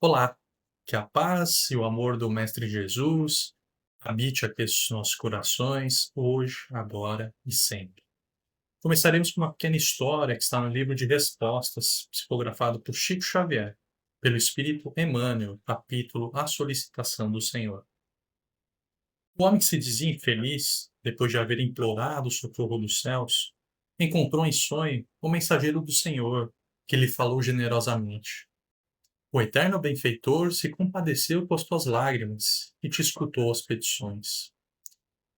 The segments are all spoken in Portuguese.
Olá, que a paz e o amor do Mestre Jesus habite aqui nos nossos corações, hoje, agora e sempre. Começaremos com uma pequena história que está no livro de Respostas, psicografado por Chico Xavier, pelo Espírito Emmanuel, capítulo A Solicitação do Senhor. O homem que se dizia infeliz, depois de haver implorado o socorro dos céus, encontrou em sonho o mensageiro do Senhor, que lhe falou generosamente. O eterno benfeitor se compadeceu com as tuas lágrimas e te escutou as petições.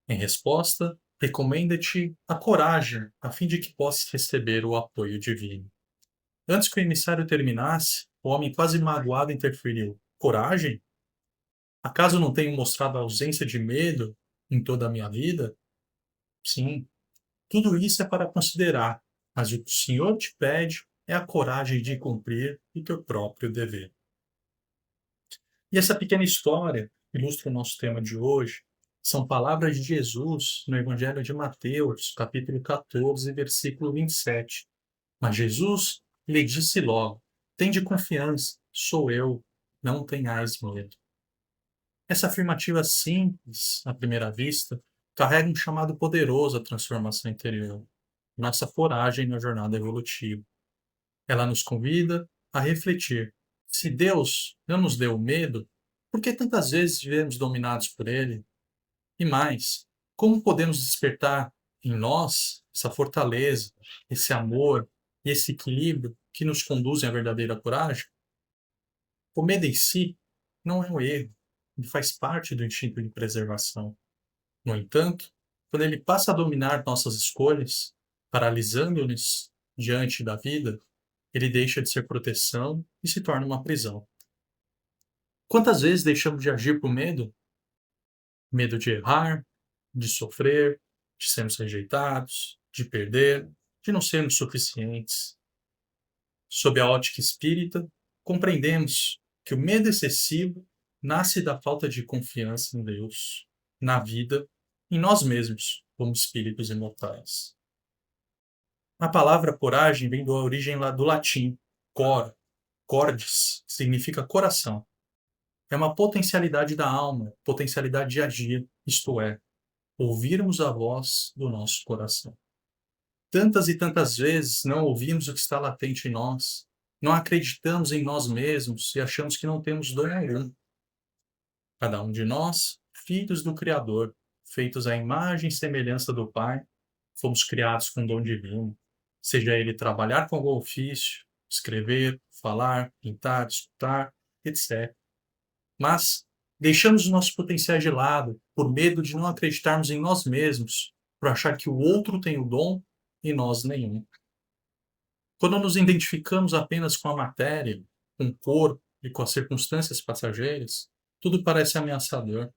Em resposta, recomenda-te a coragem, a fim de que possas receber o apoio divino. Antes que o emissário terminasse, o homem quase magoado interferiu. Coragem? Acaso não tenho mostrado a ausência de medo em toda a minha vida? Sim, tudo isso é para considerar, mas o que o Senhor te pede é a coragem de cumprir o teu próprio dever. E essa pequena história ilustra o nosso tema de hoje. São palavras de Jesus no Evangelho de Mateus, capítulo 14, versículo 27. Mas Jesus lhe disse logo: Tende confiança, sou eu, não tenhais medo. Essa afirmativa simples, à primeira vista, carrega um chamado poderoso à transformação interior, nossa coragem na jornada evolutiva. Ela nos convida a refletir: se Deus não nos deu medo, por que tantas vezes vivemos dominados por ele? E mais, como podemos despertar em nós essa fortaleza, esse amor e esse equilíbrio que nos conduzem à verdadeira coragem? O medo em si não é um erro, ele faz parte do instinto de preservação. No entanto, quando ele passa a dominar nossas escolhas, paralisando-nos diante da vida, ele deixa de ser proteção e se torna uma prisão. Quantas vezes deixamos de agir por medo? Medo de errar, de sofrer, de sermos rejeitados, de perder, de não sermos suficientes. Sob a ótica espírita, compreendemos que o medo excessivo nasce da falta de confiança em Deus, na vida, em nós mesmos, como espíritos imortais. A palavra coragem vem da origem lá do latim, cor, cordis, que significa coração. É uma potencialidade da alma, potencialidade de agir, isto é, ouvirmos a voz do nosso coração. Tantas e tantas vezes não ouvimos o que está latente em nós, não acreditamos em nós mesmos e achamos que não temos dom algum. Cada um de nós, filhos do Criador, feitos à imagem e semelhança do Pai, fomos criados com dom divino, seja ele trabalhar com algum ofício, escrever, falar, pintar, escutar, etc. Mas deixamos os nossos potenciais de lado por medo de não acreditarmos em nós mesmos, por achar que o outro tem o dom e nós nenhum. Quando nos identificamos apenas com a matéria, com o corpo e com as circunstâncias passageiras, tudo parece ameaçador.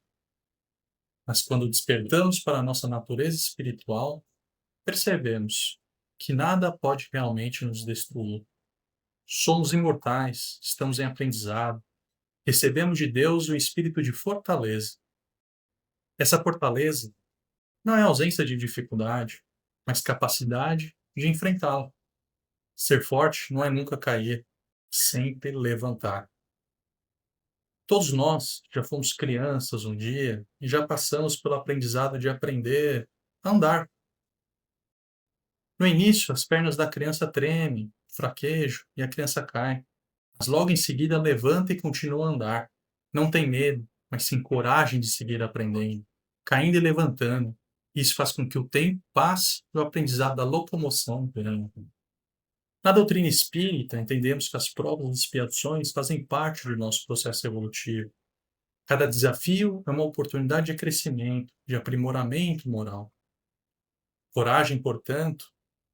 Mas quando despertamos para a nossa natureza espiritual, percebemos que nada pode realmente nos destruir. Somos imortais, estamos em aprendizado, recebemos de Deus o espírito de fortaleza. Essa fortaleza não é ausência de dificuldade, mas capacidade de enfrentá-la. Ser forte não é nunca cair, sempre levantar. Todos nós já fomos crianças um dia e já passamos pelo aprendizado de aprender a andar. No início, as pernas da criança tremem, fraquejam e a criança cai. Mas logo em seguida levanta e continua a andar. Não tem medo, mas sim coragem de seguir aprendendo, caindo e levantando. Isso faz com que o tempo passe e o aprendizado da locomoção venha. Na doutrina espírita, entendemos que as provas e expiações fazem parte do nosso processo evolutivo. Cada desafio é uma oportunidade de crescimento, de aprimoramento moral. Coragem, portanto,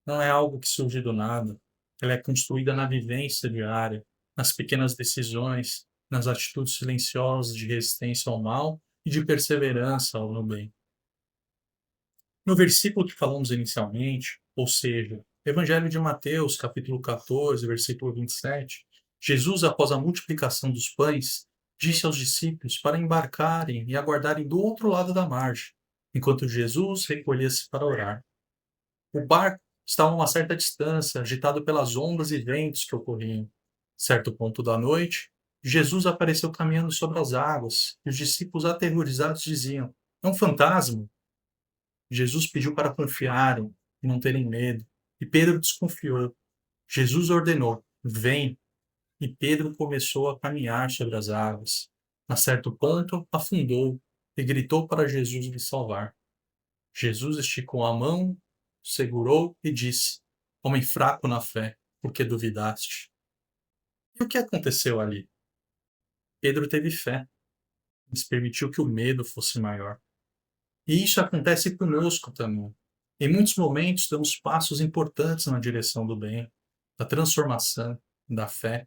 não é algo que surge do nada. Ela é construída na vivência diária, nas pequenas decisões, nas atitudes silenciosas de resistência ao mal e de perseverança no bem. No versículo que falamos inicialmente, ou seja, Evangelho de Mateus, capítulo 14, versículo 27, Jesus, após a multiplicação dos pães, disse aos discípulos para embarcarem e aguardarem do outro lado da margem, enquanto Jesus recolhia-se para orar. O barco estava a uma certa distância, agitado pelas ondas e ventos que ocorriam. Certo ponto da noite, Jesus apareceu caminhando sobre as águas e os discípulos aterrorizados diziam: é um fantasma. Jesus pediu para confiarem e não terem medo, e Pedro desconfiou. Jesus ordenou: vem, e Pedro começou a caminhar sobre as águas. A certo ponto, afundou e gritou para Jesus lhe salvar. Jesus esticou a mão, segurou e disse: homem fraco na fé, por que duvidaste? E o que aconteceu ali? Pedro teve fé, mas permitiu que o medo fosse maior. E isso acontece conosco também. Em muitos momentos, damos passos importantes na direção do bem, da transformação, da fé,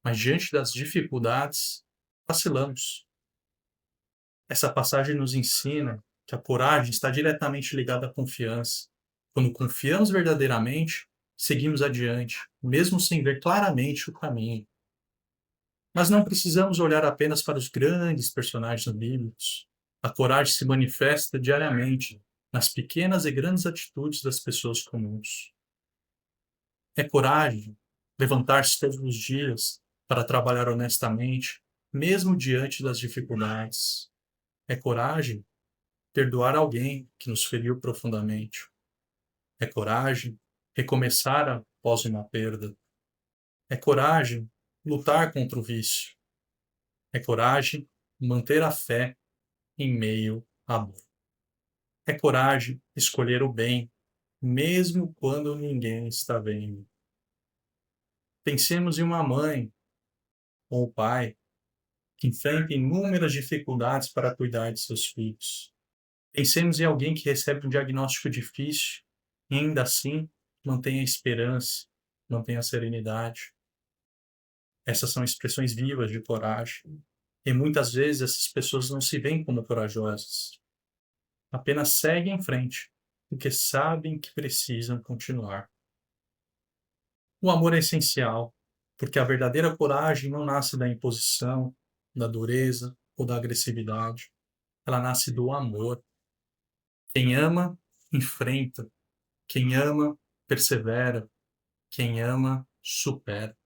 mas diante das dificuldades, vacilamos. Essa passagem nos ensina que a coragem está diretamente ligada à confiança. Quando confiamos verdadeiramente, seguimos adiante, mesmo sem ver claramente o caminho. Mas não precisamos olhar apenas para os grandes personagens bíblicos. A coragem se manifesta diariamente nas pequenas e grandes atitudes das pessoas comuns. É coragem levantar-se todos os dias para trabalhar honestamente, mesmo diante das dificuldades. É coragem perdoar alguém que nos feriu profundamente. É coragem recomeçar após uma perda. É coragem lutar contra o vício. É coragem manter a fé em meio à dor. É coragem escolher o bem, mesmo quando ninguém está vendo. Pensemos em uma mãe ou pai que enfrenta inúmeras dificuldades para cuidar de seus filhos. Pensemos em alguém que recebe um diagnóstico difícil e ainda assim mantém a esperança, mantém a serenidade. Essas são expressões vivas de coragem. E muitas vezes essas pessoas não se veem como corajosas, apenas seguem em frente, porque sabem que precisam continuar. O amor é essencial, porque a verdadeira coragem não nasce da imposição, da dureza ou da agressividade. Ela nasce do amor. Quem ama, enfrenta. Quem ama, persevera. Quem ama, supera.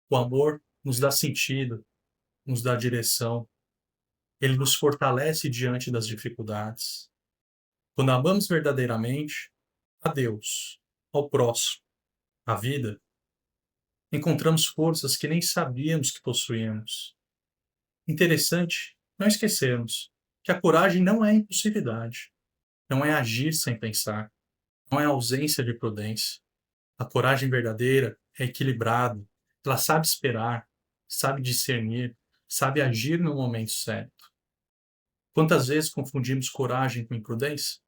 O amor nos dá sentido, nos dá direção. Ele nos fortalece diante das dificuldades. Quando amamos verdadeiramente a Deus, ao próximo, à vida, encontramos forças que nem sabíamos que possuíamos. Interessante não esquecermos que a coragem não é impulsividade, não é agir sem pensar, não é ausência de prudência. A coragem verdadeira é equilibrada, ela sabe esperar, sabe discernir, sabe agir no momento certo. Quantas vezes confundimos coragem com imprudência?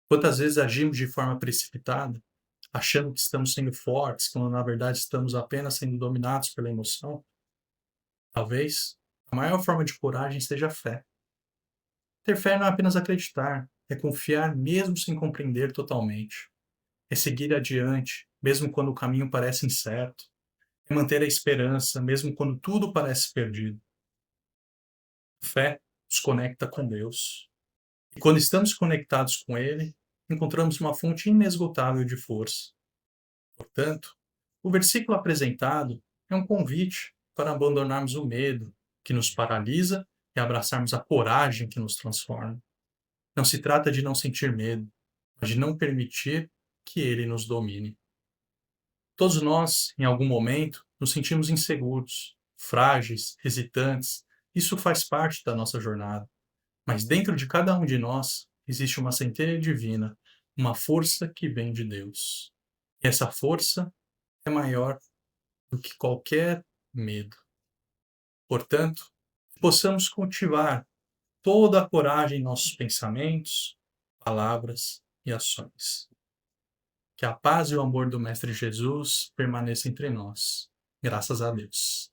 Quantas vezes agimos de forma precipitada, achando que estamos sendo fortes, quando na verdade estamos apenas sendo dominados pela emoção? Talvez a maior forma de coragem seja a fé. Ter fé não é apenas acreditar, é confiar mesmo sem compreender totalmente. É seguir adiante, mesmo quando o caminho parece incerto. É manter a esperança, mesmo quando tudo parece perdido. A fé nos conecta com Deus. E quando estamos conectados com Ele, encontramos uma fonte inesgotável de força. Portanto, o versículo apresentado é um convite para abandonarmos o medo que nos paralisa e abraçarmos a coragem que nos transforma. Não se trata de não sentir medo, mas de não permitir que ele nos domine. Todos nós, em algum momento, nos sentimos inseguros, frágeis, hesitantes. Isso faz parte da nossa jornada. Mas dentro de cada um de nós existe uma centelha divina, uma força que vem de Deus. E essa força é maior do que qualquer medo. Portanto, que possamos cultivar toda a coragem em nossos pensamentos, palavras e ações. Que a paz e o amor do Mestre Jesus permaneçam entre nós. Graças a Deus.